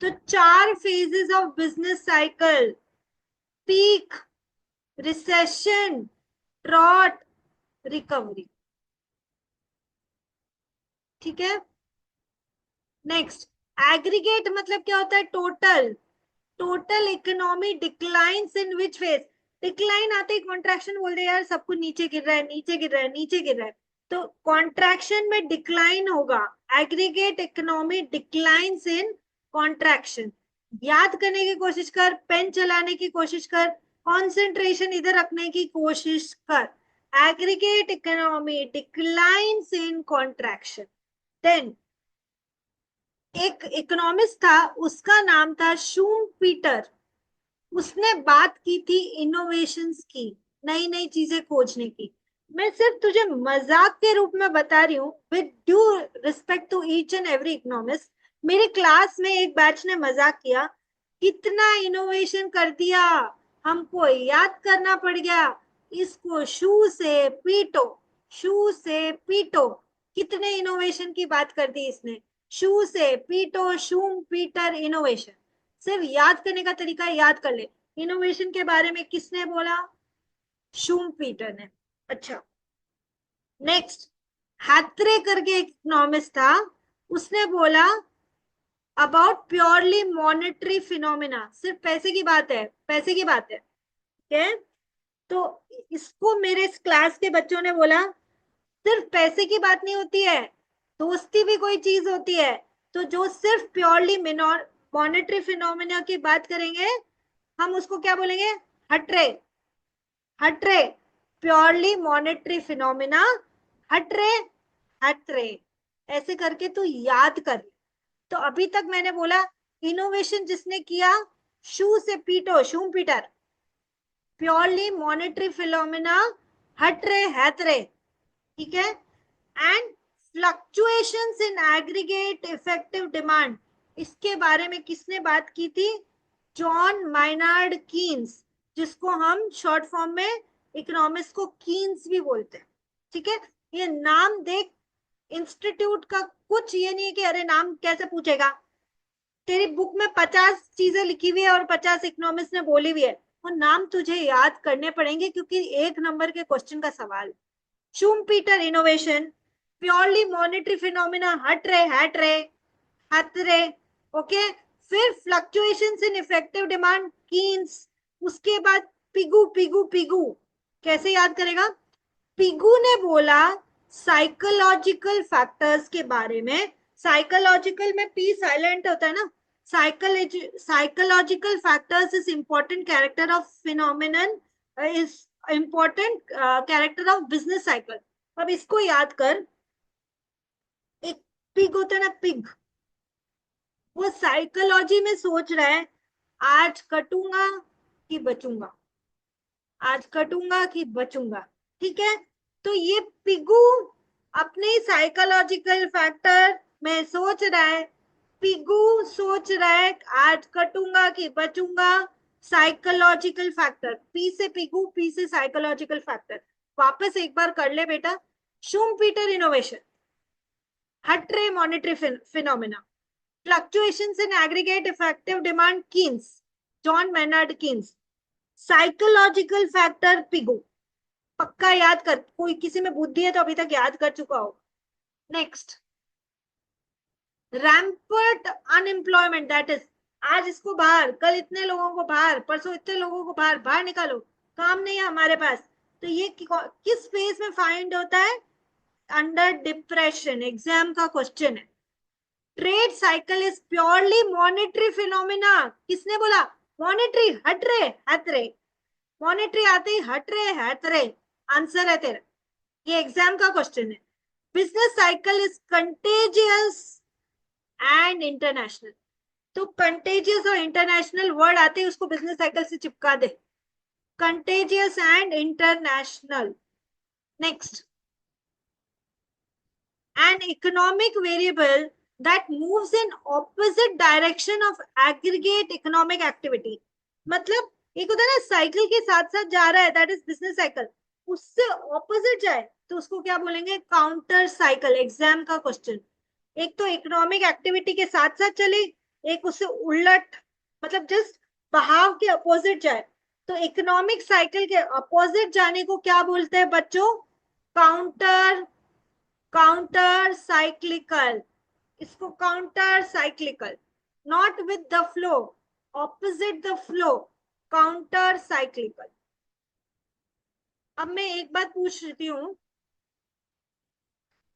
तो 4 phases of business cycle: peak, recession, trout, recovery. ठीक है। नेक्स्ट, एग्रीगेट मतलब क्या होता है? Total. Total economy declines in which phase? Decline आते ही कॉन्ट्रैक्शन बोल दे यार, सब कुछ नीचे गिर रहा है, नीचे गिर रहा है, नीचे गिर रहा है, तो कॉन्ट्रैक्शन में डिक्लाइन होगा। एग्रीगेट इकोनॉमी डिक्लाइंस इन कॉन्ट्रैक्शन। याद करने की कोशिश कर, पेन चलाने की कोशिश कर, कंसंट्रेशन इधर रखने की कोशिश कर। एग्रीगेट इकोनॉमी डिक्लाइंस इन कॉन्ट्रैक्शन। देन एक इकोनॉमिस्ट था, उसका नाम था शूम पीटर। उसने बात की थी इनोवेशंस की, नई नई चीजें खोजने की। मैं सिर्फ तुझे मजाक के रूप में बता रही हूँ, with due respect to each and every economist. मेरे क्लास में एक बैच ने मजाक किया, कितना इनोवेशन कर दिया, हमको याद करना पड़ गया, इसको शू से पीटो, शू से पीटो। कितने इनोवेशन की बात कर दी इसने। शू से पीटो, शूम पीटर इनोवेशन। सिर्फ याद करने का तरीका याद कर ले। इनोवेशन के बारे में किसने बोला? शूम पीटर ने। अच्छा, नेक्स्ट, हैथरे करके एक इकोनॉमिस्ट था, उसने बोला अबाउट प्योरली मॉनेटरी फिनोमिना। सिर्फ पैसे की बात है, पैसे की बात है, ठीक है। तो इसको मेरे इस क्लास के बच्चों ने बोला सिर्फ पैसे की बात नहीं होती है, दोस्ती भी कोई चीज होती है। तो जो सिर्फ प्योरली मॉनेटरी फिनोमिना की बात करेंगे, हम उसको क्या बोलेंगे? हटरे। हटरे, प्योरली मॉनेटरी फिनोमिना, हटरे, हटरे। ऐसे करके तू याद कर। तो अभी तक मैंने बोला इनोवेशन जिसने किया, शू से पीटो, Schumpeter. Purely monetary phenomena, Hawtrey हैतरे। ठीक है। And fluctuations in aggregate effective demand, इसके बारे में किसने बात की थी? जॉन माइनार्ड कीन्स, जिसको हम शॉर्ट फॉर्म में इकोनॉमिक्स को कीन्स भी बोलते हैं। ठीक है। ये नाम देख, इंस्टीट्यूट का कुछ ये नहीं है कि अरे नाम कैसे पूछेगा। तेरी बुक में 50 चीजें लिखी हुई है और 50 इकोनॉमिक्स ने बोली हुई है, वो नाम तुझे याद करने पड़ेंगे क्योंकि 1 नंबर के क्वेश्चन का सवाल। Schumpeter innovation, purely monetary phenomena, हट रहे, हट रहे, हट रहे। ओके। फिर fluctuations in effective demand, Keynes. उसके बाद पिगू, पिगू, पिगू। कैसे याद करेगा? पिगू ने बोला साइकोलॉजिकल फैक्टर्स के बारे में। साइकोलॉजिकल में पी साइलेंट होता है ना। Psychological factors is important character of phenomenon, is important character of business cycle. अब इसको याद कर। एक पिग होता है ना, पिग, वो साइकोलॉजी में सोच रहा है आज कटूंगा कि बचूंगा, आज कटूंगा कि बचूंगा। ठीक है। तो ये पिगू अपने साइकोलॉजिकल फैक्टर में सोच रहा है। पिगू सोच रहा है आज कटूंगा कि बचूंगा। साइकोलॉजिकल फैक्टर, पी से पिगू, पी से साइकोलॉजिकल फैक्टर। वापस एक बार कर ले बेटा। Schumpeter innovation, Hawtrey monetary phenomena, fluctuations in aggregate effective demand, Keynes, John Maynard Keynes, psychological factor Pigou. पक्का याद कर, कोई किसी में बुद्धि है तो अभी तक याद कर चुका हो। नेक्स्ट, रैम्पर्ट अनएम्प्लॉयमेंट, दैट इज आज इसको बाहर, कल इतने लोगों को बाहर, परसों इतने लोगों को बाहर, बाहर निकालो, काम नहीं है हमारे पास। तो ये किस फेज में फाइंड होता है? Under depression. एग्जाम का क्वेश्चन है। Trade cycle is purely monetary phenomena. किसने बोला? मॉनेटरी, हट रहे, हट रहे। मॉनेटरी आते ही हट रहे, हट रहे। आंसर है तेरा, ये एग्जाम का क्वेश्चन है। Business cycle is contagious and international. तो कंटेजियस और इंटरनेशनल वर्ड आते हैं, उसको बिजनेस साइकिल से चिपका दे। Contagious and international. Next, an economic variable that moves in opposite direction of aggregate economic activity। मतलब एक होता है ना साइकिल के साथ साथ जा रहा है, दैट इज बिजनेस साइकिल, उससे ऑपोजिट जाए तो उसको क्या बोलेंगे? Counter cycle. एग्जाम का क्वेश्चन। एक तो इकोनॉमिक एक्टिविटी के साथ साथ चले, एक उससे उलट, मतलब जस्ट बहाव के अपोजिट जाए, तो इकोनॉमिक साइकिल के अपोजिट जाने को क्या बोलते हैं बच्चों? Counter, counter cyclical. इसको counter cyclical, not with the flow, opposite the flow, counter cyclical. अब मैं एक बात पूछ रही हूँ,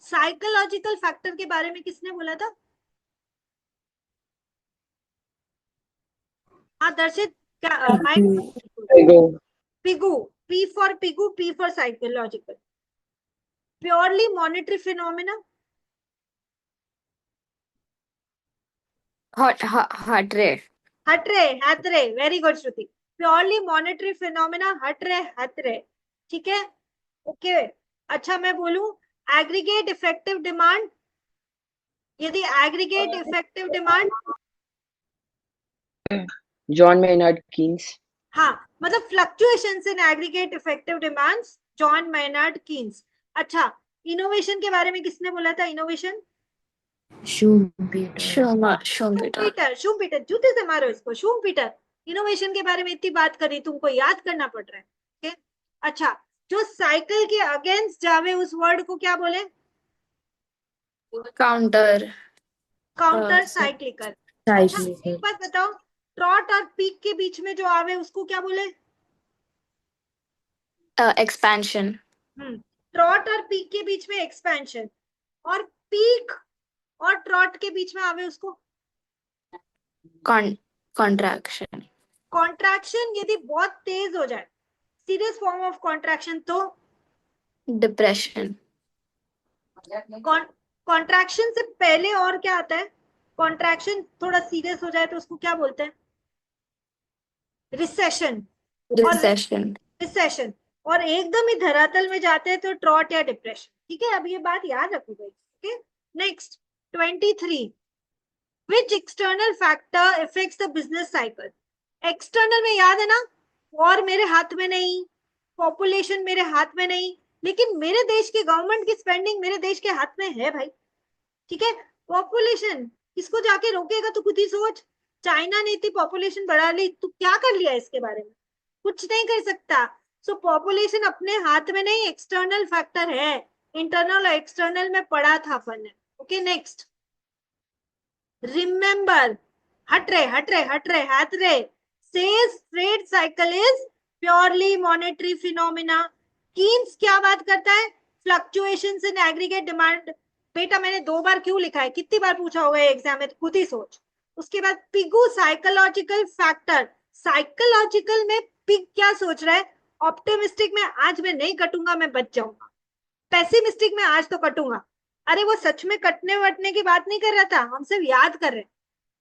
साइकोलॉजिकल फैक्टर के बारे में किसने बोला था? हाँ दर्शित, क्या mic? Pigou, P for Pigou, P for psychological. Purely monetary phenomena, Hawtrey. Hawtrey, very good Shruti. Purely monetary phenomena, Hawtrey. ठीक है, ओके। अच्छा मैं बोलूं, एग्रीगेट इफेक्टिव डिमांड, यदि aggregate effective demand, John Maynard Keynes. हाँ मतलब fluctuations in aggregate effective demands, John Maynard Keynes. अच्छा, innovation के बारे में किसने बोला था? इनोवेशन, शुम्पीटर, शुम्पीटर, जूते से मारो इसको, शुम्पीटर। इनोवेशन के बारे में इतनी बात करी, तुमको याद करना पड़ रहा है। okay? अच्छा, जो साइकिल के अगेंस्ट जावे उस वर्ड को क्या बोले? Counter, counter cyclical. अच्छा एक बात बताओ, ट्रॉट और पीक के बीच में जो आवे उसको क्या बोले? एक्सपेंशन, ट्रॉट और पीक के बीच में एक्सपेंशन, और पीक और ट्रॉट के बीच में आवे उसको कॉन्ट्रैक्शन, कॉन्ट्रैक्शन। यदि बहुत तेज हो जाए, सीरियस फॉर्म ऑफ कॉन्ट्रैक्शन, तो डिप्रेशन। कॉन्ट्रैक्शन से पहले और क्या आता है? कॉन्ट्रैक्शन थोड़ा सीरियस हो जाए तो उसको क्या बोलते हैं? रिसेशन। और रिसेशन, रिसेशन, और एकदम ही धरातल में जाते हैं तो ट्रॉट या डिप्रेशन। ठीक है, अब ये बात याद रखो भाई। Okay, next 23, which external factor effects the business cycle? External में याद है ना, और मेरे हाथ में नहीं, पॉपुलेशन मेरे हाथ में नहीं, लेकिन मेरे देश की गवर्नमेंट की स्पेंडिंग मेरे देश के हाथ में है भाई। ठीक है, पॉपुलेशन किसको जाके रोकेगा? तू खुद ही सोच। चाइना ने इतनी पॉपुलेशन बढ़ा ली, तू क्या कर लिया इसके बारे में? कुछ नहीं कर सकता। सो पॉपुलेशन अपने हाथ में नहीं, एक्सटर्नल फैक्टर है। इंटरनल और एक्सटर्नल में पढ़ा था अपन ने। ओके नेक्स्ट, रिमेंबर, हट रे says trade cycle is purely monetary phenomena. Keynes क्या बात करता है? Fluctuations in aggregate demand. बेटा मैंने 2 बार क्यों लिखा है, कितनी बार पूछा होगा एग्जाम में, तो खुद ही सोच। उसके बाद पिगू, साइकोलॉजिकल फैक्टर। साइकोलॉजिकल में पिग क्या सोच रहा है? ऑप्टिमिस्टिक में आज मैं नहीं कटूंगा, मैं बच जाऊंगा। पेसिमिस्टिक में आज तो कटूंगा। अरे वो सच में कटने वटने की बात नहीं कर रहा था, हम सिर्फ याद कर रहे।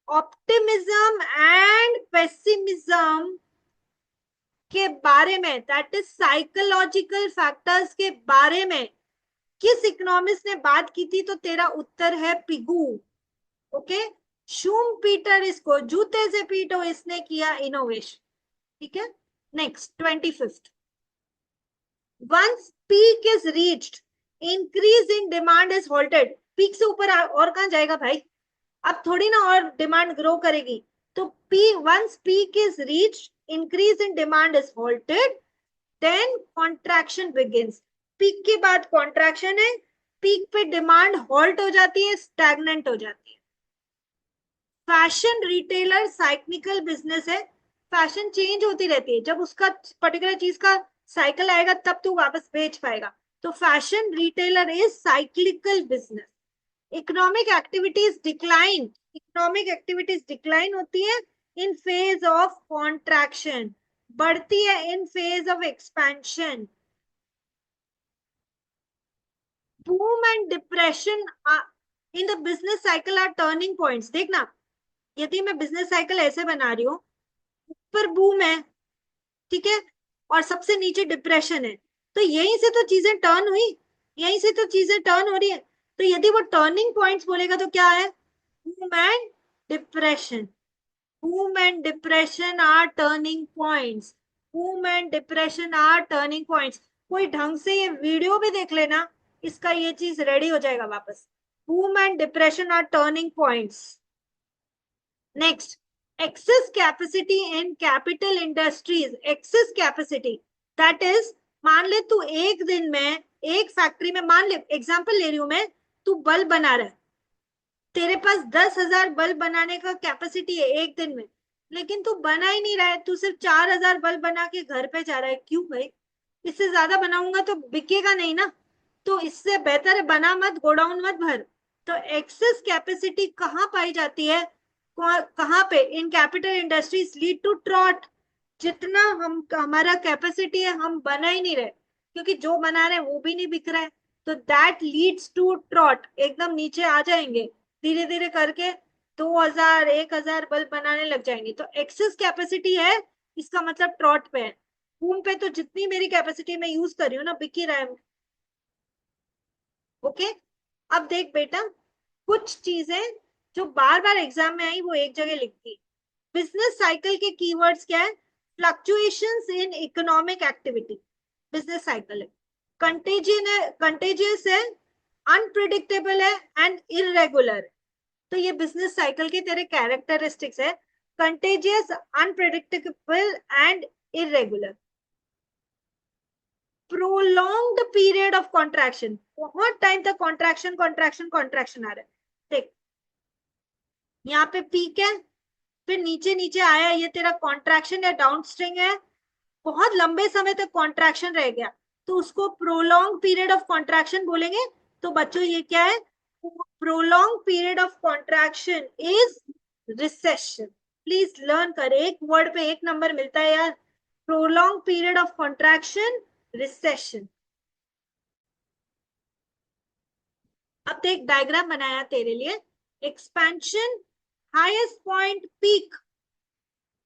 ऑप्टिमिज्म एंड पेसिमिज्म के बारे में, दैट इज साइकोलॉजिकल फैक्टर्स के बारे में किस इकोनॉमिस्ट ने बात की थी? तो तेरा उत्तर है पिगू। ओके, शूम पीटर, इसको जूते से पीटो, इसने किया इनोवेशन। ठीक है, next 25, once peak is reached, increase in demand is halted. Peak से ऊपर और कहां जाएगा भाई? अब थोड़ी ना और डिमांड ग्रो करेगी। तो P, once peak is reached, increase in demand is halted, then contraction begins. Peak के बाद कॉन्ट्रैक्शन है, पीक पे डिमांड हॉल्ट हो जाती है, स्टैग्नेंट हो जाती है। फैशन रिटेलर साइक्लिकल बिजनेस है, फैशन चेंज होती रहती है, जब उसका पर्टिकुलर चीज का साइकिल आएगा तब तू वापस बेच पाएगा। तो fashion retailer is cyclical business. Economic activities decline, economic activities decline होती है इन फेज ऑफ कॉन्ट्रैक्शन, बढ़ती है in phase of expansion. Boom and depression in the business cycle are turning points. देखना, यदि मैं बिजनेस साइकिल ऐसे बना रही हूँ, ऊपर बूम है, ठीक है, और सबसे नीचे डिप्रेशन है, तो यहीं से तो चीजें टर्न हुई, यहीं से तो चीजें टर्न हो रही है। तो यदि वो टर्निंग पॉइंट्स बोलेगा तो क्या है? Boom and depression. Boom and depression are turning points. Boom and depression are turning points. कोई ढंग से ये वीडियो भी देख लेना, इसका ये चीज रेडी हो जाएगा वापस। Boom and depression are turning points. Next, excess capacity in capital industries. excess capacity that is, मान ले तू एक दिन में एक फैक्ट्री में, मान ले एग्जांपल ले रही हूं मैं, तू बल्ब बना रहा है, तेरे पास 10,000 बल्ब बनाने का कैपेसिटी है एक दिन में, लेकिन तू बना ही नहीं रहा है, तू सिर्फ 4,000 बल्ब बना के घर पे जा रहा है। क्यों भाई? इससे ज्यादा बनाऊंगा तो बिकेगा नहीं ना, तो इससे बेहतर है बना मत, गोडाउन मत भर। तो एक्सेस कैपेसिटी कहाँ पाई जाती है? कहाँ पे? In capital industries lead to trot. जितना हम हमारा कैपेसिटी है हम बना ही नहीं रहे, क्योंकि जो बना रहे हैं वो भी नहीं बिक रहा है, तो दैट लीड्स टू ट्रॉट। एकदम नीचे आ जाएंगे धीरे धीरे करके, 2,000 1,000 बल्ब बनाने लग जाएंगे। तो एक्सेस कैपेसिटी है, इसका मतलब ट्रॉट पे है। बूम पे तो जितनी मेरी कैपेसिटी में यूज कर रही हूँ ना, बिक ही रहा है। ओके, अब देख बेटा, कुछ चीजें जो बार बार एग्जाम में आई वो एक जगह लिखती। बिजनेस साइकिल के कीवर्ड्स क्या है? Fluctuations in economic activity, business cycle है। कंटेजियन है, कंटेजियस है, अनप्रिडिक्टेबल है एंड इरेगुलर है। तो ये बिजनेस साइकिल के तेरे कैरेक्टरिस्टिक्स है, contagious, unpredictable and irregular. Prolonged period of contraction, बहुत टाइम तक कॉन्ट्रैक्शन कॉन्ट्रैक्शन कॉन्ट्रैक्शन आ रहा है। देख, यहाँ पे पीक है, फिर नीचे नीचे आया, ये तेरा कॉन्ट्रैक्शन या डाउन स्ट्रिंग है, बहुत लंबे समय तक कॉन्ट्रैक्शन रह गया, तो उसको प्रोलॉन्ग पीरियड ऑफ कॉन्ट्रैक्शन बोलेंगे। तो बच्चों ये क्या है? Prolong period of contraction is recession. Please learn कर, एक वर्ड पे एक नंबर मिलता है यार। Prolong period of contraction, recession. अब देख, डायग्राम बनाया तेरे लिए। Expansion, highest point, peak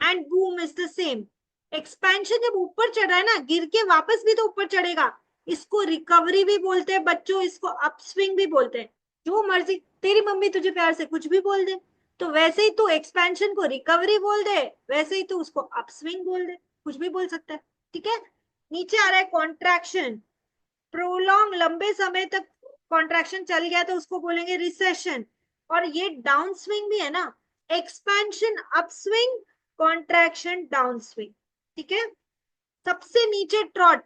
and boom is the same. Expansion जब ऊपर चढ़ रहा है ना, गिर के वापस भी तो ऊपर चढ़ेगा, इसको रिकवरी भी बोलते हैं बच्चों, इसको अपस्विंग भी बोलते हैं। जो मर्जी तेरी मम्मी तुझे प्यार से कुछ भी बोल दे, तो वैसे ही तू एक्सपेंशन को रिकवरी बोल दे, वैसे ही तू उसको अपस्विंग बोल दे, कुछ भी बोल सकता है। ठीक है, नीचे आ रहा है कॉन्ट्रैक्शन, प्रोलॉन्ग, लंबे समय तक कॉन्ट्रैक्शन चल गया तो उसको बोलेंगे रिसेशन। और ये डाउन स्विंग भी है ना, expansion upswing, contraction down swing. ठीक है, सबसे नीचे trot,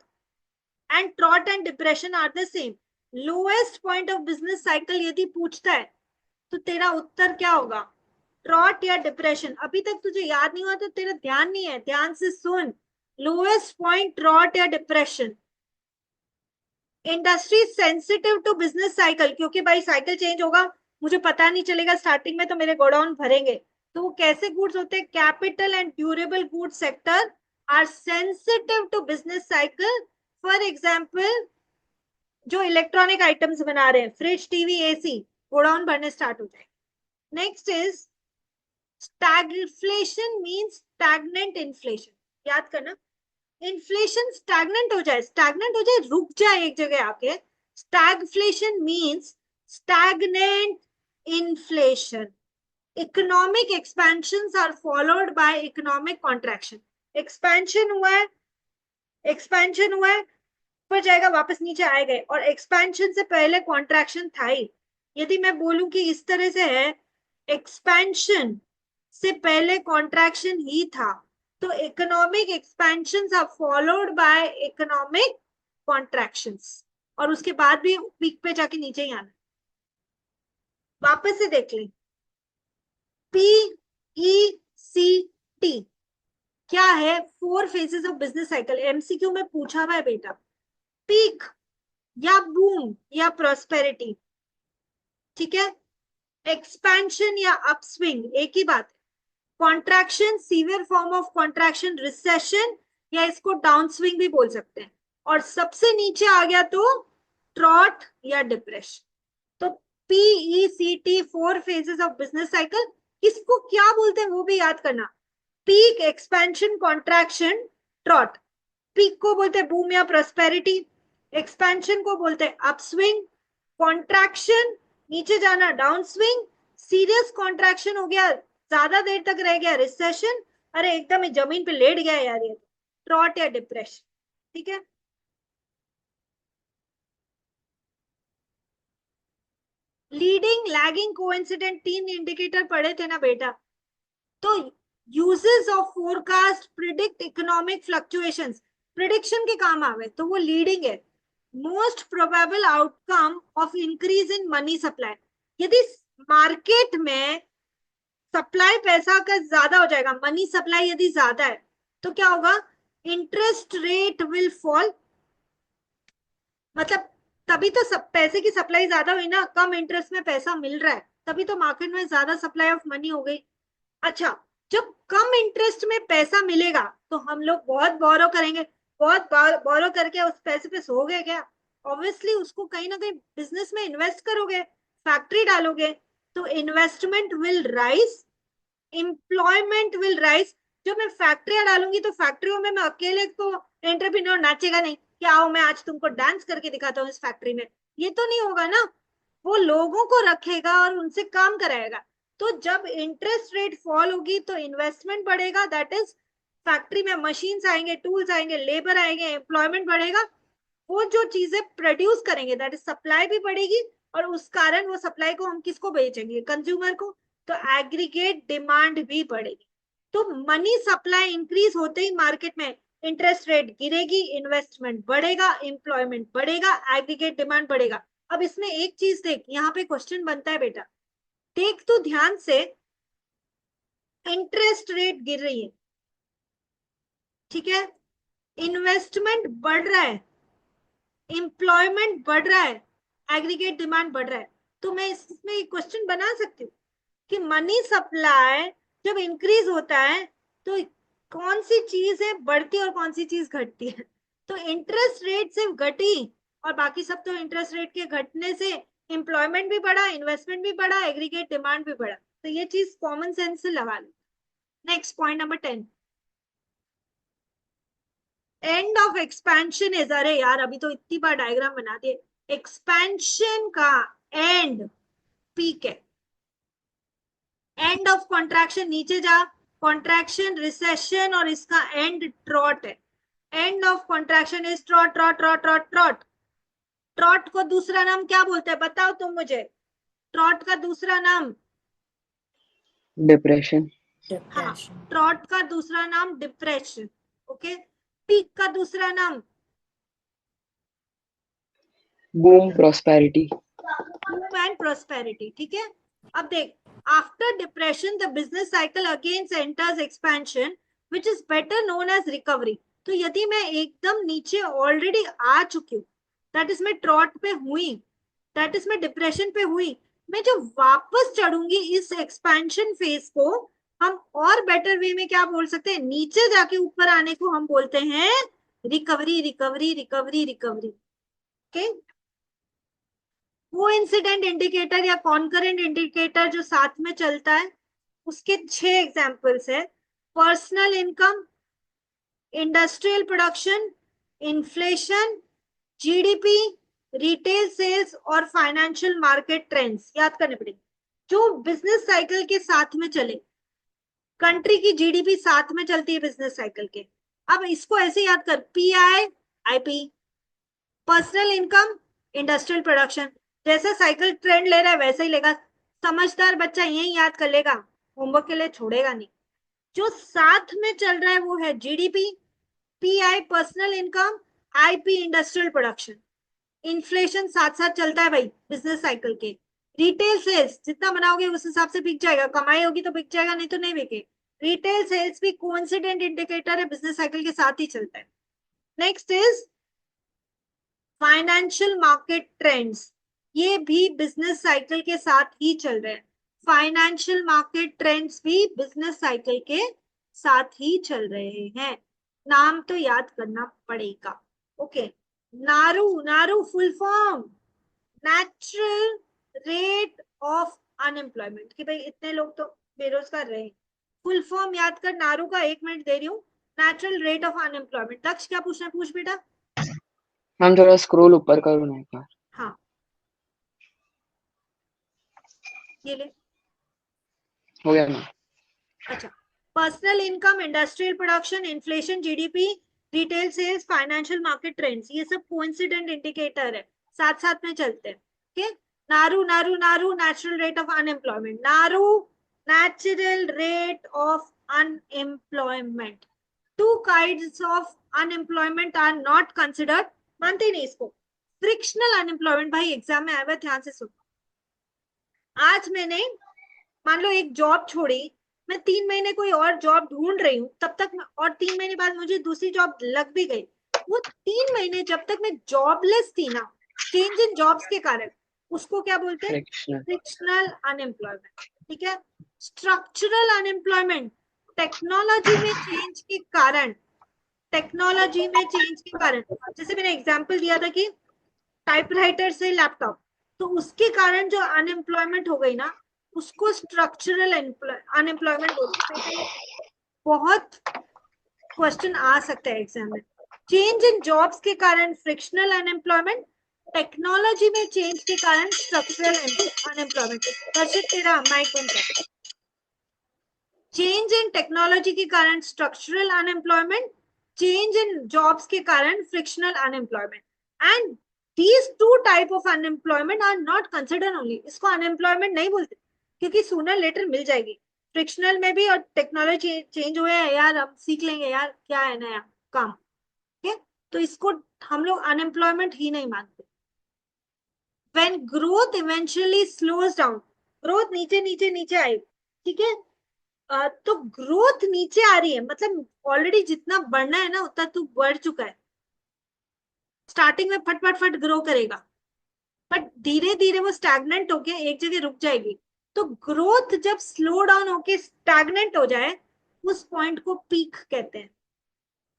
and trot and depression are the same. Lowest point of business cycle यदि पूछता है तो तेरा उत्तर क्या होगा? ट्रॉट या डिप्रेशन? अभी तक तुझे याद नहीं हुआ तो तेरा ध्यान नहीं है, ध्यान से सुन। लोएस्ट पॉइंट ट्रॉट या depression. Industry sensitive to business cycle, क्योंकि भाई साइकिल चेंज होगा, मुझे पता नहीं चलेगा, स्टार्टिंग में तो मेरे गोडाउन भरेंगे। तो वो कैसे गुड्स होते हैं? Capital and durable good sector are sensitive to business cycle. For example, जो इलेक्ट्रॉनिक आइटम्स बना रहे हैं, फ्रिज, टीवी, एसी, गोडाउन भरने स्टार्ट हो जाए। Next is stagflation, means stagnant inflation. याद करना, इन्फ्लेशन स्टैग्नेंट हो जाए, स्टैग्नेंट हो जाए, रुक जाए एक जगह आके। Stagflation means stagnant inflation. Economic expansions are followed by economic contraction. Expansion हुआ है, एक्सपेंशन हुआ है, ऊपर जाएगा वापस नीचे आएगा, और एक्सपेंशन से पहले कॉन्ट्रैक्शन था ही। यदि मैं बोलूं कि इस तरह से है, एक्सपेंशन से पहले कॉन्ट्रैक्शन ही था, तो economic expansions are followed by economic contractions, और उसके बाद भी पीक पे जाके नीचे ही आना। वापस से देख लें, PECT क्या है? 4 phases of business cycle, MCQ में पूछा हुआ है बेटा। पीक या बूम या प्रोस्पेरिटी, ठीक है। एक्सपेंशन या अपस्विंग, एक ही बात है। Contraction, severe form of contraction, recession, या इसको डाउन स्विंग भी बोल सकते हैं। और सबसे नीचे आ गया तो ट्रॉट या डिप्रेशन। तो PECT, 4 phases of business cycle, किसको क्या बोलते हैं वो भी याद करना। Peak, expansion, contraction, trout. Peak को बोलते हैं बूम या प्रोस्पेरिटी, एक्सपेंशन को बोलते हैं अपस्विंग, कॉन्ट्रैक्शन नीचे जाना डाउन स्विंग, सीरियस कॉन्ट्रैक्शन हो गया, ज्यादा देर तक रह गया, रिसेशन, अरे एकदम ही जमीन पे लेट गया यार ये, ट्रॉट या डिप्रेशन। ठीक है, लीडिंग, लैगिंग, कोइंसिडेंट, 3 इंडिकेटर पढ़े थे ना बेटा। तो uses of forecast predict economic fluctuations, prediction के काम आवे तो वो लीडिंग है। Most probable outcome of increase in money supply, यदि मार्केट में सप्लाई पैसा का ज्यादा हो जाएगा, मनी सप्लाई यदि ज्यादा है तो क्या होगा, इंटरेस्ट रेट विल फॉल, मतलब तभी तो सब पैसे की सप्लाई ज्यादा हुई ना, कम इंटरेस्ट में पैसा मिल रहा है, तभी तो मार्केट में ज्यादा सप्लाई ऑफ मनी हो गई। अच्छा, जब कम इंटरेस्ट में पैसा मिलेगा तो हम लोग बहुत बोरो करेंगे, बहुत बोरो करके उस पैसे पे सोओगे क्या, ऑब्वियसली उसको कहीं ना कहीं बिजनेस में इन्वेस्ट करोगे, फैक्ट्री डालोगे, तो investment will rise, employment will rise. जब मैं फैक्ट्रियां डालूंगी तो फैक्ट्रियों में मैं अकेले तो एंटरप्रेन्योर नाचेगा नहीं कि आओ मैं आज तुमको डांस करके दिखाता हूँ इस फैक्ट्री में, ये तो नहीं होगा ना, वो लोगों को रखेगा और उनसे काम कराएगा। तो जब इंटरेस्ट रेट फॉल होगी तो इन्वेस्टमेंट बढ़ेगा, दैट इज फैक्ट्री में मशीन्स आएंगे, टूल्स आएंगे, लेबर आएंगे, एम्प्लॉयमेंट बढ़ेगा, वो जो चीजें प्रोड्यूस करेंगे दैट इज सप्लाई भी बढ़ेगी, और उस कारण वो सप्लाई को हम किसको बेचेंगे, कंज्यूमर को, तो एग्रीगेट डिमांड भी बढ़ेगी। तो मनी सप्लाई इंक्रीज होते ही मार्केट में इंटरेस्ट रेट गिरेगी, इन्वेस्टमेंट बढ़ेगा, एम्प्लॉयमेंट बढ़ेगा, एग्रीगेट डिमांड बढ़ेगा। अब इसमें एक चीज देख, यहाँ पे क्वेश्चन बनता है बेटा, देख तो ध्यान से, इंटरेस्ट रेट गिर रही है, ठीक है, इन्वेस्टमेंट बढ़ रहा है, एम्प्लॉयमेंट बढ़ रहा है, एग्रीगेट डिमांड बढ़ रहा है, तो मैं इसमें एक क्वेश्चन बना सकती हूँ कि मनी सप्लाई जब इंक्रीज होता है तो कौन सी चीज है बढ़ती और कौन सी चीज घटती है, तो इंटरेस्ट रेट सिर्फ घटी और बाकी सब तो इंटरेस्ट रेट के घटने से एम्प्लॉयमेंट भी बढ़ा, इन्वेस्टमेंट भी बढ़ा, एग्रीगेट डिमांड भी बढ़ा, तो ये चीज कॉमन सेंस से लगा लो। Next point number 10, end of expansion is, अरे यार अभी तो इतनी बार डायग्राम बना दिए, एक्सपेंशन का एंड पीक है, एंड ऑफ कॉन्ट्रैक्शन नीचे जा, कॉन्ट्रैक्शन रिसेशन और इसका एंड ट्रॉट है, end of contraction is trout trout trout trout trout, trout को दूसरा नाम क्या बोलते हैं बताओ तुम मुझे, ट्रॉट का दूसरा नाम, Depression. हाँ, ट्रॉट का दूसरा नाम डिप्रेशन, ओके, पीक का दूसरा नाम Boom. Prosperity. Boom and prosperity, ठीक है। अब देख, after depression the business cycle again enters expansion which is better known as recovery. तो यदि मैं एकदम नीचे ऑलरेडी आ चुकी हूँ, दैट इज मैं ट्रॉट पे हुई, दैट इज मैं डिप्रेशन पे हुई, मैं जो वापस चढ़ूंगी इस एक्सपेंशन फेज को हम और बेटर वे में क्या बोल सकते हैं, नीचे जाके ऊपर आने को हम बोलते हैं recovery recovery recovery recovery, okay. Coincident indicator या कॉन्करेंट इंडिकेटर जो साथ में चलता है उसके 6 एग्जांपल्स है, personal income, industrial production, inflation, GDP, retail sales और फाइनेंशियल मार्केट ट्रेंड्स याद करने पड़ेंगे जो बिजनेस साइकिल के साथ में चले। कंट्री की जीडीपी साथ में चलती है बिजनेस साइकिल के। अब इसको ऐसे याद कर, pi IP, personal income, industrial production, जैसा साइकिल ट्रेंड ले रहा है वैसे ही लेगा, समझदार बच्चा यही याद कर लेगा, होमवर्क के लिए छोड़ेगा नहीं। जो साथ में चल रहा है वो है GDP, pi personal income, IP industrial production, inflation साथ साथ चलता है भाई बिजनेस साइकिल के, रिटेल सेल्स जितना बनाओगे उस हिसाब से बिक जाएगा, कमाई होगी तो बिक जाएगा नहीं तो नहीं बिके, रिटेल सेल्स भी कोइंसिडेंट इंडिकेटर है, बिजनेस साइकिल के साथ ही चलता है। Next is financial market trends, ये भी बिजनेस साइकिल के साथ ही चल रहे हैं, फाइनेंशियल मार्केट ट्रेंड्स भी बिजनेस साइकिल के साथ ही चल रहे हैं, नाम तो याद करना पड़ेगा, okay. NARU, NARU full form natural rate of unemployment, कि भाई इतने लोग तो बेरोजगार रहे, फुल फॉर्म याद कर, नारू का 1 मिनट दे रही हूँ, नेचुरल रेट ऑफ अनएम्प्लॉयमेंट। दक्ष क्या पूछना है पूछ बेटा। मैम थोड़ा स्क्रॉल ऊपर करो ना एक बार। हाँ ये ले, हो गया ना। अच्छा, personal income, industrial production, inflation, GDP, retail sales, financial market trends, ये सब कोइंसिडेंट इंडिकेटर है, साथ साथ में चलते हैं, okay. NARU NARU NARU natural rate of unemployment, NARU natural rate of unemployment. Two kinds of unemployment are not considered. मानते ही नहीं इसको. फ्रिक्शनल अनएम्प्लॉयमेंट, भाई एग्जाम में आया हुआ, ध्यान से सुनो. आज मैंने मान लो एक जॉब छोड़ी, मैं 3 महीने कोई और जॉब ढूंढ रही हूँ, तब तक और 3 महीने बाद मुझे दूसरी जॉब लग भी गई. वो 3 महीने जब तक मैं जॉबलेस थी ना, चेंज इन जॉब्स के कारण, उसको क्या बोलते हैं? फ्रिक्शनल. Frictional unemployment. ठीक है. स्ट्रक्चरल अनएम्प्लॉयमेंट, टेक्नोलॉजी में चेंज के कारण, टेक्नोलॉजी में चेंज के कारण, जैसे मैंने एग्जांपल दिया था कि टाइपराइटर से लैपटॉप, तो उसके कारण जो अनएम्प्लॉयमेंट हो गई ना, उसको स्ट्रक्चरल अनएम्प्लॉयमेंट बोलते हैं. बहुत क्वेश्चन आ सकता है एग्जाम में. चेंज इन जॉब्स के कारण फ्रिक्शनल अनएम्प्लॉयमेंट, टेक्नोलॉजी में चेंज के कारण स्ट्रक्चरल अनएम्प्लॉयमेंट. दर्शक तेरा माइक बंद कर. चेंज इन टेक्नोलॉजी के कारण structural unemployment, change in jobs के कारण frictional unemployment. And these two type of unemployment are not considered only. इसको अनएम्प्लॉयमेंट नहीं बोलते, क्योंकि सूनर लेटर मिल जाएगी. फ्रिक्शनल में भी और टेक्नोलॉजी चेंज हुए हैं यार, हम सीख लेंगे यार क्या है नया काम. ठीक है, तो इसको हम लोग अनएम्प्लॉयमेंट ही नहीं मानते. When growth eventually slows down, growth नीचे नीचे नीचे आई. ठीक है, तो ग्रोथ नीचे आ रही है, मतलब ऑलरेडी जितना बढ़ना है ना उतना तो बढ़ चुका है. स्टार्टिंग में फट फट फट ग्रो करेगा, बट धीरे धीरे वो स्टैग्नेंट होके एक जगह रुक जाएगी. तो ग्रोथ जब स्लो डाउन होके स्टैग्नेंट हो जाए, उस पॉइंट को पीक कहते हैं.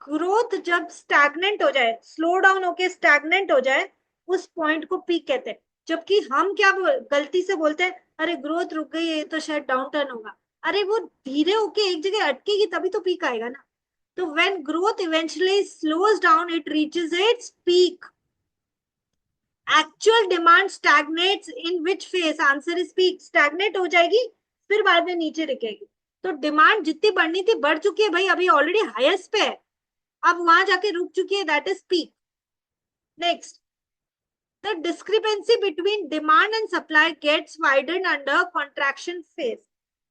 ग्रोथ जब स्टैग्नेंट हो जाए, स्लो डाउन होके स्टैग्नेंट हो जाए, उस पॉइंट को पीक कहते हैं. जबकि हम क्या गलती से बोलते हैं, अरे ग्रोथ रुक गई है तो शायद डाउन टर्न होगा. अरे वो धीरे होके एक जगह अटकेगी तभी तो पीक आएगा ना. तो when growth eventually slows down, it reaches its peak. Actual demand stagnates in which phase? Answer is peak. Stagnate हो जाएगी, फिर बाद में नीचे रुकेगी. तो डिमांड जितनी बढ़नी थी बढ़ चुकी है भाई, अभी ऑलरेडी हाईएस्ट पे है, अब वहां जाके रुक चुकी है, that is peak. Next, the discrepancy between demand and supply gets widened under contraction phase.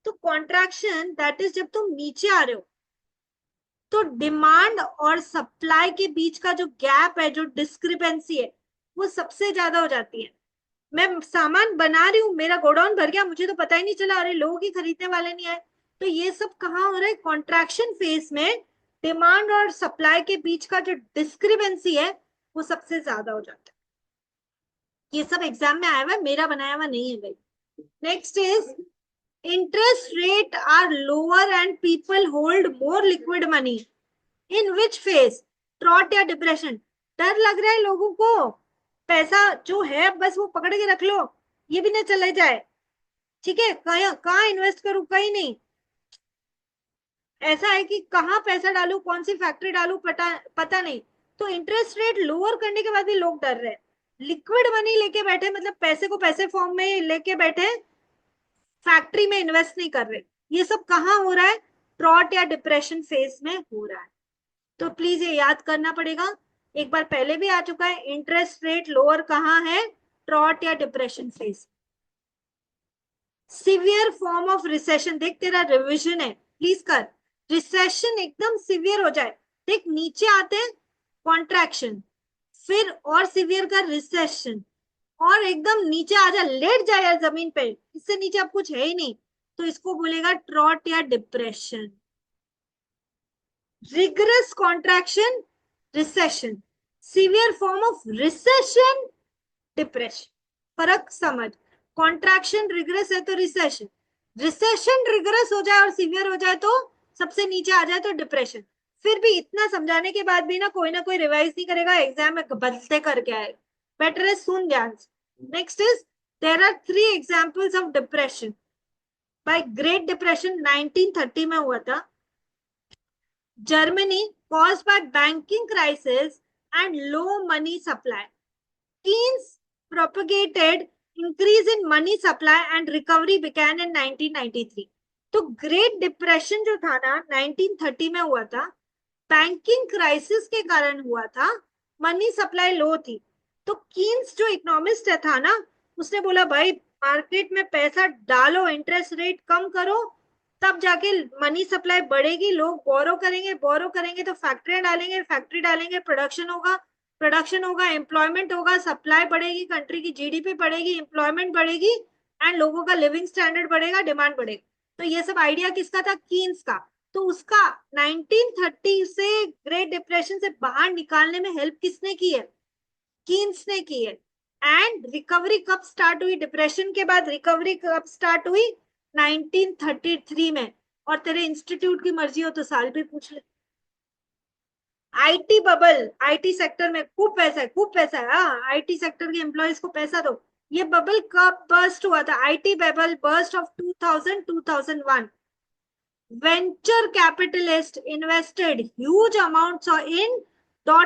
तो contraction, that is जब तुम नीचे आ रहे हो, तो डिमांड और सप्लाई के बीच का जो गैप है, जो डिस्क्रिपेंसी है, वो सबसे ज्यादा हो जाती है. मैं सामान बना रही हूँ, मेरा गोडाउन भर गया, मुझे तो पता ही नहीं चला, अरे लोग ही खरीदने वाले नहीं आए. तो ये सब कहाँ हो रहा है? कॉन्ट्रैक्शन फेज में डिमांड और सप्लाई के बीच का जो डिस्क्रिपेंसी है वो सबसे ज्यादा हो जाता है. ये सब एग्जाम में आया हुआ है, मेरा बनाया हुआ नहीं है भाई. Next is interest rate are lower and people hold more liquid money. In which phase? Drought या depression? डर लग रहा है लोगों को, पैसा जो है बस वो पकड़ के रख लो, ये भी ना चले जाए. ठीक है, कहाँ इन्वेस्ट करूं, कहीं नहीं. ऐसा है कि कहाँ पैसा डालू, कौन सी फैक्ट्री डालू, पता नहीं. तो इंटरेस्ट रेट लोअर करने के बाद भी लोग डर रहे हैं. लिक्विड मनी लेके बैठे, मतलब पैसे को पैसे फॉर्म में लेके बैठे, फैक्ट्री में इन्वेस्ट नहीं कर रहे. ये सब कहाँ हो रहा है? ट्रॉट या डिप्रेशन फेज में हो रहा है. तो प्लीज ये याद करना पड़ेगा. एक बार पहले भी आ चुका है, इंटरेस्ट रेट लोअर कहाँ है? ट्रॉट या depression phase. Severe form of recession, देख तेरा रिविजन है, प्लीज कर. रिसेशन एकदम सिवियर हो जाए, देख नीचे आते हैं कॉन्ट्रैक्शन, फिर और सिवियर का रिसेशन, और एकदम नीचे आ जा, लेट जाए यार जमीन पे, इससे नीचे अब कुछ है ही नहीं, तो इसको बोलेगा ट्रॉट या depression. Rigorous contraction, recession. Severe form of recession, depression. फर्क समझ. कॉन्ट्रैक्शन रिगरस है तो रिसेशन, रिसेशन रिगरस हो जाए और सीवियर हो जाए तो सबसे नीचे आ जाए तो डिप्रेशन. फिर भी इतना समझाने के बाद भी ना कोई रिवाइज नहीं करेगा, एग्जाम में बदलते करके आएगा. बेटर है सुन ध्यान से. Next is, there are 3 examples of depression. By great depression 1930 में हुआ था. Germany, caused by banking crisis and low money supply. Keynes propagated increase in money supply and recovery began in 1993. तो ग्रेट डिप्रेशन जो था ना 1930 में हुआ था, बैंकिंग क्राइसिस के कारण हुआ था, मनी सप्लाई लो थी. तो कीन्स जो इकोनॉमिस्ट था ना, उसने बोला भाई मार्केट में पैसा डालो, इंटरेस्ट रेट कम करो, तब जाके मनी सप्लाई बढ़ेगी, लोग बोरो करेंगे तो फैक्ट्री डालेंगे, प्रोडक्शन होगा, एम्प्लॉयमेंट होगा, सप्लाई बढ़ेगी, कंट्री की जीडीपी बढ़ेगी, एम्प्लॉयमेंट बढ़ेगी एंड लोगों का लिविंग स्टैंडर्ड बढ़ेगा, डिमांड बढ़ेगा। तो ये सब आइडिया किसका था? कीन्स का। तो उसका 1930 से ग्रेट डिप्रेशन से बाहर निकालने में हेल्प किसने की है? कीन्स ने की है। एंड रिकवरी कब स्टार्ट हुई? डिप्रेशन के बाद रिकवरी कब स्टार्ट हुई? 1933 में। और तेरे इंस्टीट्यूट की मर्जी हो तो साल भी पूछ ले। आईटी बबल, आईटी सेक्टर में खूब पैसा है, हाँ, आईटी सेक्टर के एम्प्लॉयज को पैसा दो। ये बबल कब बर्स्ट हुआ था? IT bubble burst of 2000-2001। venture capitalists invested huge amounts in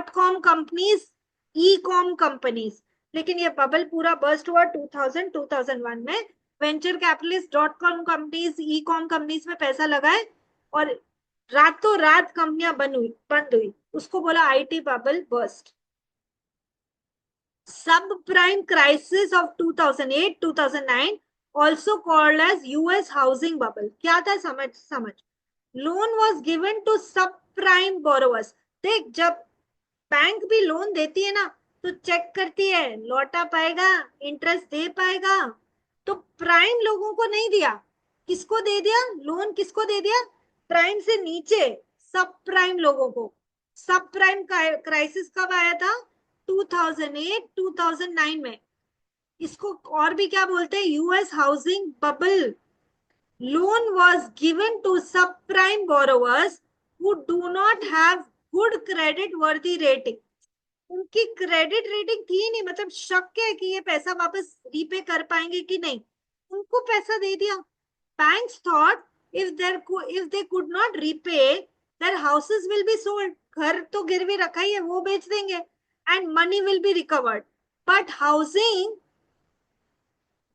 .com companies, e-com companies। लेकिन ये बबल पूरा बर्स्ट हुआ 2000-2001 में। Venture capitalist .com companies, e-com companies में पैसा लगाए और रातों रात कंपनियां बंद हुई, उसको बोला आईटी बबल बर्स्ट। सब prime crisis of 2008-2009 also called as US housing bubble। क्या था? समझ loan was given to subprime borrowers। देख, जब बैंक भी लोन देती है ना तो चेक करती है लौटा पाएगा, इंटरेस्ट दे पाएगा। तो प्राइम लोगों को नहीं दिया, किसको दे दिया लोन? किसको दे दिया? प्राइम से नीचे सब प्राइम लोगों को। सब प्राइम क्राइसिस कब आया था? 2008-2009 में। इसको और भी क्या बोलते हैं? US housing bubble. loan was given to subprime borrowers who do not have good credit worthy rating। उनकी क्रेडिट रेटिंग थी नहीं, मतलब शक है कि ये पैसा वापस रीपे कर पाएंगे कि नहीं, उनको पैसा दे दिया। banks thought if they could not repay, their houses will be sold। घर तो गिरवी रखा ही है, वो बेच देंगे and money will be recovered। but housing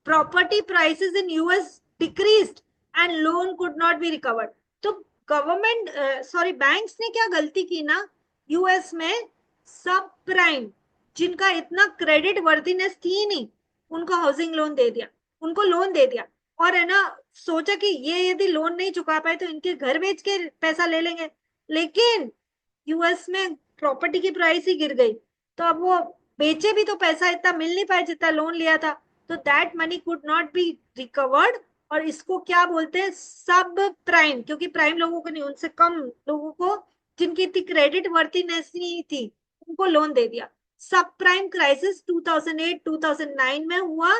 property prices in US decreased and loan could not be recovered। तो गवर्नमेंट बैंक्स ने क्या गलती की ना यूएस में? सब प्राइम जिनका इतना क्रेडिट वर्दीनेस थी नहीं, उनको हाउसिंग लोन दे दिया, उनको लोन दे दिया। और है ना, सोचा कि ये यदि लोन नहीं चुका पाए तो इनके घर बेच के पैसा ले लेंगे। लेकिन यूएस में प्रॉपर्टी की प्राइस ही गिर गई, तो अब वो बेचे भी तो पैसा इतना मिल नहीं पाया जितना लोन लिया था। तो that money could not be recovered. और इसको क्या बोलते हैं? सब प्राइम, क्योंकि प्राइम लोगों को नहीं, उनसे कम लोगों को जिनकी इतनी क्रेडिट वर्थीनेस नहीं थी, उनको लोन दे दिया। सब प्राइम क्राइसिस 2008-2009 में हुआ।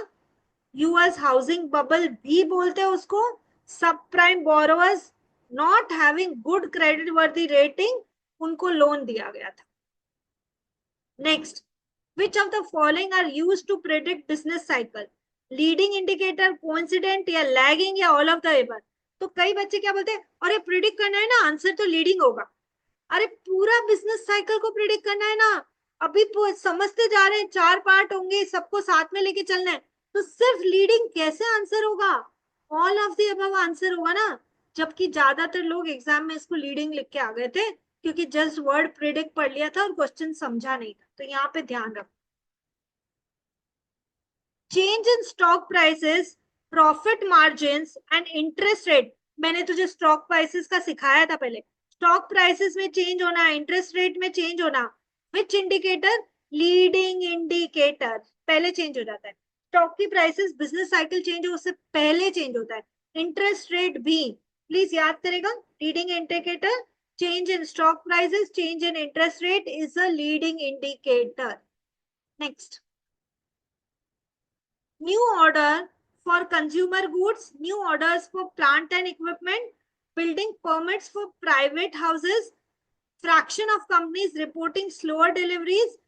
यूएस हाउसिंग बबल भी बोलते हैं उसको। सब prime borrowers not having good credit वर्दी रेटिंग, उनको लोन दिया गया था। Next, which of the following are used to predict business cycle? Leading indicator, coincident या लैगिंग या ऑल ऑफ द एबव? तो कई बच्चे क्या बोलते हैं, अरे प्रिडिक्ट करना है ना, आंसर तो लीडिंग होगा। अरे पूरा बिजनेस साइकिल को प्रिडिक्ट करना है ना, अभी समझते जा रहे हैं, 4 पार्ट होंगे, सबको साथ में लेके चलना है, तो सिर्फ लीडिंग कैसे आंसर होगा? All of the above answer होगा ना। जबकि ज्यादातर लोग एग्जाम में इसको लीडिंग लिख के आ गए थे, क्योंकि जस्ट वर्ड प्रिडिक्ट पढ़ लिया था और क्वेश्चन समझा नहीं था। तो यहाँ पे ध्यान रखो। Change in stock prices, profit margins and interest rate. मैंने तुझे स्टॉक प्राइसेस का सिखाया था पहले। स्टॉक प्राइसेस में चेंज होना, इंटरेस्ट रेट में चेंज होना, विच इंडिकेटर? लीडिंग इंडिकेटर पहले चेंज हो जाता है। स्टॉक की प्राइसेस बिजनेस साइकिल चेंज हो उससे पहले चेंज होता है। इंटरेस्ट रेट भी प्लीज याद करेगा। Leading indicator, change in stock prices, change in interest rate is a leading indicator। Next, new order for consumer goods, new orders for plant and equipment, building permits for private houses, fraction of companies reporting slower deliveries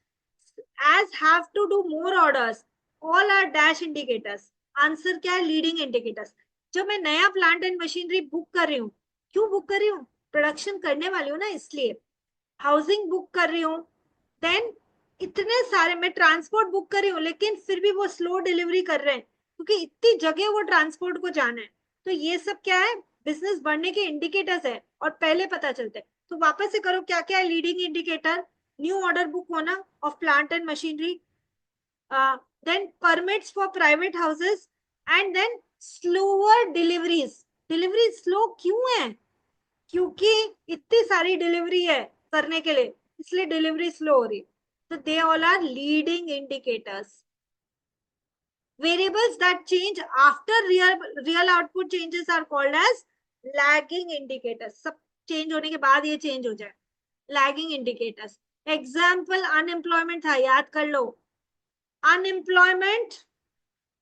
as have to do more orders, all are dash indicators। Answer क्या है? Leading indicators. जब मैं नया plant and machinery book कर रही हूँ, क्यों book कर रही हूँ? प्रोडक्शन करने वाली हूँ ना, इसलिए। हाउसिंग बुक कर रही हूँ, देन इतने सारे, मैं ट्रांसपोर्ट बुक कर रही हूँ, लेकिन फिर भी वो स्लो डिलीवरी कर रहे हैं क्योंकि इतनी जगह वो ट्रांसपोर्ट को जाना है। तो ये सब क्या है? बिजनेस बढ़ने के इंडिकेटर्स है और पहले पता चलते हैं। तो वापस से करो, क्या क्या है leading indicator? New order book होना of plant and machinery, then permits for private houses and then slower deliveries. Delivery slow क्यों है? क्योंकि इतनी सारी डिलीवरी है करने के लिए, इसलिए डिलीवरी स्लो हो रही है। तो they all are leading indicators. Variables that change after real output changes are called as lagging indicators. सब change होने के बाद ये change हो जाए, lagging indicators. Example unemployment था, याद कर लो। Unemployment,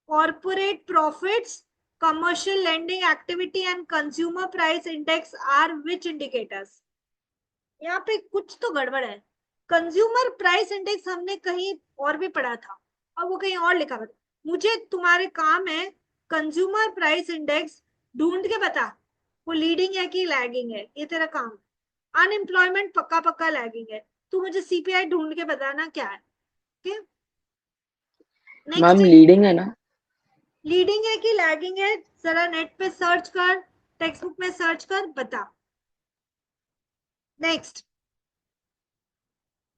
corporate profits, commercial lending activity and consumer price index are which indicators? यहाँ पे कुछ तो गड़बड़ है। कंज्यूमर प्राइस इंडेक्स हमने कहीं और भी पढ़ा था और वो कहीं और लिखा हुआ था। मुझे तुम्हारे काम है कंज्यूमर प्राइस इंडेक्स ढूंढ के बता वो लीडिंग है कि लैगिंग है, ये तेरा काम है। अनएम्प्लॉयमेंट पक्का पक्का लैगिंग है, तू मुझे सीपीआई ढूंढ के बताना क्या है। ठीक, मैम नेक्स्ट लीडिंग है ना? लीडिंग है कि लैगिंग है, जरा नेट पे सर्च कर, टेक्स्ट बुक में सर्च कर, बता। Next,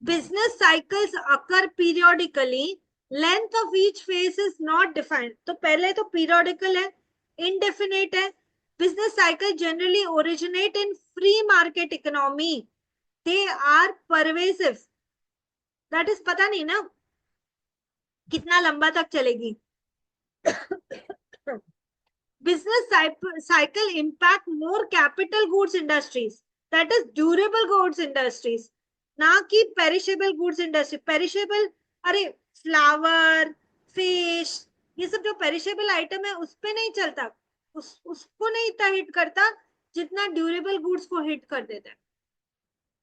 business cycles occur periodically, length of each phase is not defined। तो पहले तो periodical है, indefinite है। business cycle generally originate in free market economy, they are pervasive, that is पता नहीं ना कितना लंबा तक चलेगी। business cycle impact more capital goods industries, that is durable goods industries, ना कि पेरिशेबल गुड्स इंडस्ट्री। पेरिशेबल, अरे फ्लावर, फिश, ये सब जो पेरिशेबल आइटम है उस पे नहीं चलता, उसको नहीं इतना हिट करता जितना ड्यूरेबल गुड्स को हिट कर देता है।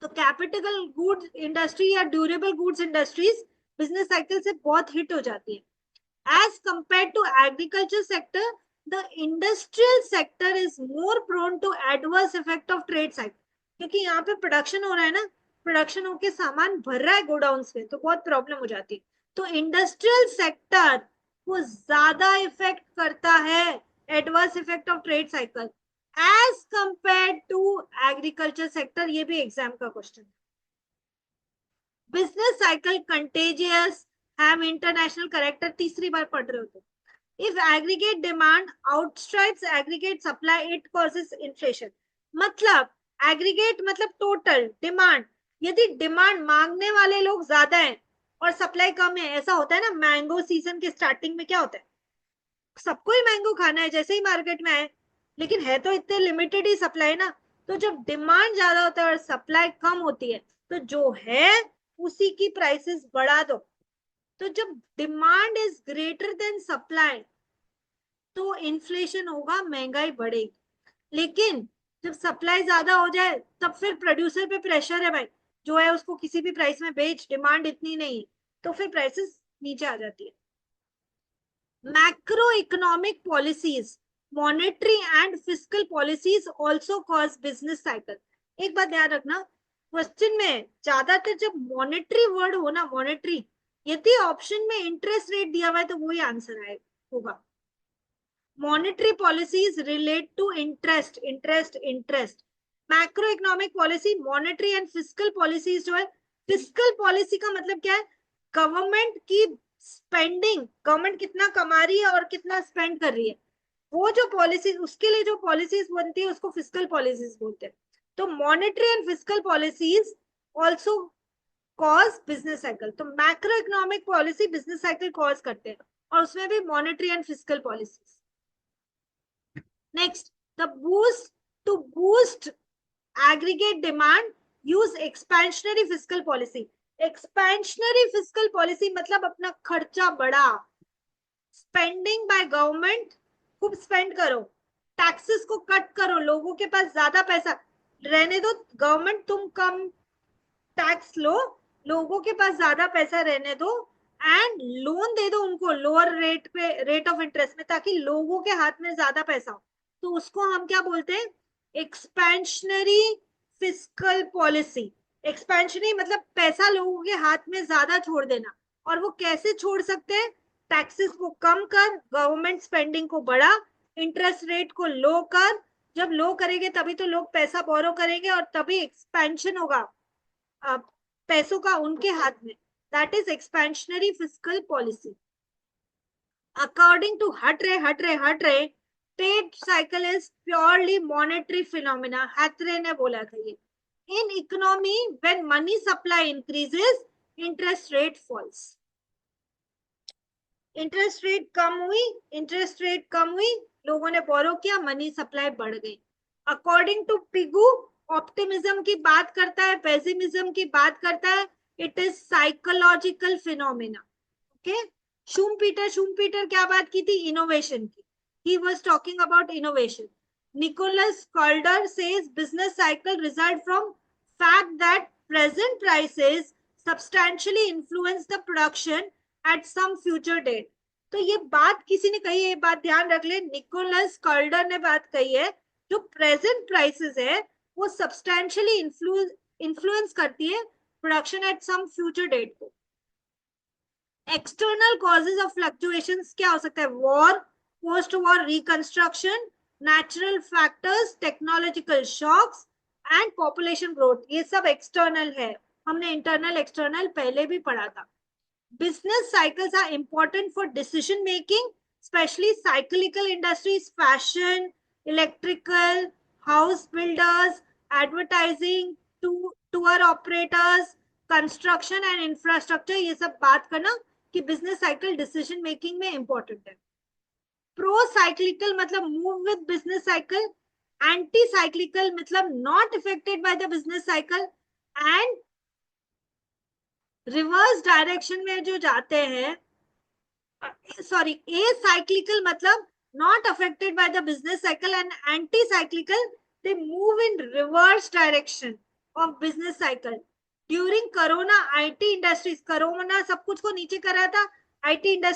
तो कैपिटल गुड्स इंडस्ट्री या durable goods industries business cycle से बहुत हिट हो जाती है। As compared to agriculture sector, the industrial sector is more prone to adverse effect of trade cycle, क्योंकि यहाँ पे प्रोडक्शन हो रहा है ना, प्रोडक्शन होके सामान भर रहा है गोडाउन्स में, तो बहुत प्रॉब्लम हो जाती है। तो इंडस्ट्रियल सेक्टर को ज्यादा इफेक्ट करता है adverse effect of trade cycle as compare to agriculture sector. ये भी एग्जाम का question. Business cycle contagious, have international character, तीसरी बार पढ़ रहे हो तो। If aggregate demand outstrips aggregate supply, it causes inflation। मतलब aggregate मतलब total demand, यदि डिमांड मांगने वाले लोग ज्यादा हैं और सप्लाई कम है, ऐसा होता है ना। मैंगो सीजन के स्टार्टिंग में क्या होता है, सबको ही मैंगो खाना है जैसे ही मार्केट में आए, लेकिन है तो इतने लिमिटेड ही सप्लाई ना। तो जब डिमांड ज्यादा होता है और सप्लाई कम होती है, तो जो है उसी की प्राइसेस बढ़ा दो। तो जब demand is greater than supply तो इन्फ्लेशन होगा, महंगाई बढ़ेगी। लेकिन जब सप्लाई ज्यादा हो जाए तब फिर प्रोड्यूसर पे प्रेशर है भाई, जो है उसको किसी भी प्राइस में बेच, डिमांड इतनी नहीं, तो फिर प्राइसेस नीचे आ जाती है। Macro economic policies, monetary and fiscal policies also cause business cycle. एक बात ध्यान रखना, क्वेश्चन में ज्यादातर जब मॉनेटरी वर्ड हो ना, मॉनेटरी, यदि ऑप्शन में इंटरेस्ट रेट दिया हुआ है तो वही आंसर आएगा होगा। Monetary policies relate to interest, interest। Macro economic policy, monetary and fiscal policies जो है, फिस्कल पॉलिसी का मतलब क्या है, गवर्नमेंट की स्पेंडिंग, गवर्नमेंट कितना कमा रही है और कितना स्पेंड कर रही है, वो जो पॉलिसी, उसके लिए जो पॉलिसीज बनती है उसको फिस्कल पॉलिसीज बोलते हैं। तो monetary and fiscal policies also cause business cycle. तो macro economic policy business cycle cause करते हैं, और उसमें भी monetary and fiscal policies. Next, to boost aggregate demand, use expansionary fiscal policy। expansionary fiscal policy मतलब अपना खर्चा बढ़ा, स्पेंडिंग बाय गवर्नमेंट, खूब स्पेंड करो, टैक्सेस को कट करो, लोगों के पास ज्यादा पैसा रहने दो, गवर्नमेंट तुम कम टैक्स लो, लोगों के पास ज्यादा पैसा रहने दो, एंड लोन दे दो उनको लोअर रेट पे, रेट ऑफ इंटरेस्ट में, ताकि लोगों के हाथ में ज्यादा पैसा हो। तो उसको हम क्या बोलते हैं, एक्सपेंशनरी फिस्कल पॉलिसी। एक्सपेंशनरी मतलब पैसा लोगों के हाथ में ज्यादा छोड़ देना। और वो कैसे छोड़ सकते हैं, टैक्सेस को कम कर, गवर्नमेंट स्पेंडिंग को बढ़ा, इंटरेस्ट रेट को लो कर। जब लो करेंगे तभी तो लोग पैसा बोरो करेंगे और तभी एक्सपेंशन होगा पैसों का उनके हाथ में। That is expansionary fiscal policy. According to Hatre, trade cycle is purely monetary phenomena. Hatre ने बोला था ये. In economy, when money supply increases, interest rate falls. Interest rate कम हुई, लोगों ने बोरो किया, मनी सप्लाई बढ़ गई. अकॉर्डिंग टू पिगू, ऑप्टिमिज्म की बात करता है, पेसिमिज्म की बात करता है. It is psychological phenomena. Okay. Schumpeter क्या बात की थी? इनोवेशन की. He was talking about innovation. Nicholas Kaldor says business cycle result from fact that present prices substantially influence the production at some future date. तो ये बात किसी ने कही है, ये बात ध्यान रख ले. निकोलस कॉल्डर ने बात कही है, जो प्रेजेंट प्राइसेस है वो सब्सटैंशियली इन्फ्लुएंस करती है production at some future date को. एक्सटर्नल कॉजेज ऑफ फ्लक्चुएशंस क्या हो सकता है? War, post war reconstruction, natural factors, technological shocks and population growth. ये सब एक्सटर्नल है. हमने इंटरनल एक्सटर्नल पहले भी पढ़ा था. Business cycles are important for decision making, especially cyclical industries, fashion, electrical, house builders, advertising, tour operators, construction and infrastructure. ये सब बात करना कि business cycle decision making में important है. Pro cyclical मतलब move with business cycle, anti cyclical मतलब not affected by the business cycle, and reverse direction में जो जाते हैं, सॉरी, ए साइक्लिकल मतलब not affected by the business cycle, and anti cyclical they move in reverse direction of business cycle. During corona IT industries, corona सब कुछ को नीचे कर रहा था, आईटी इंडस्ट्री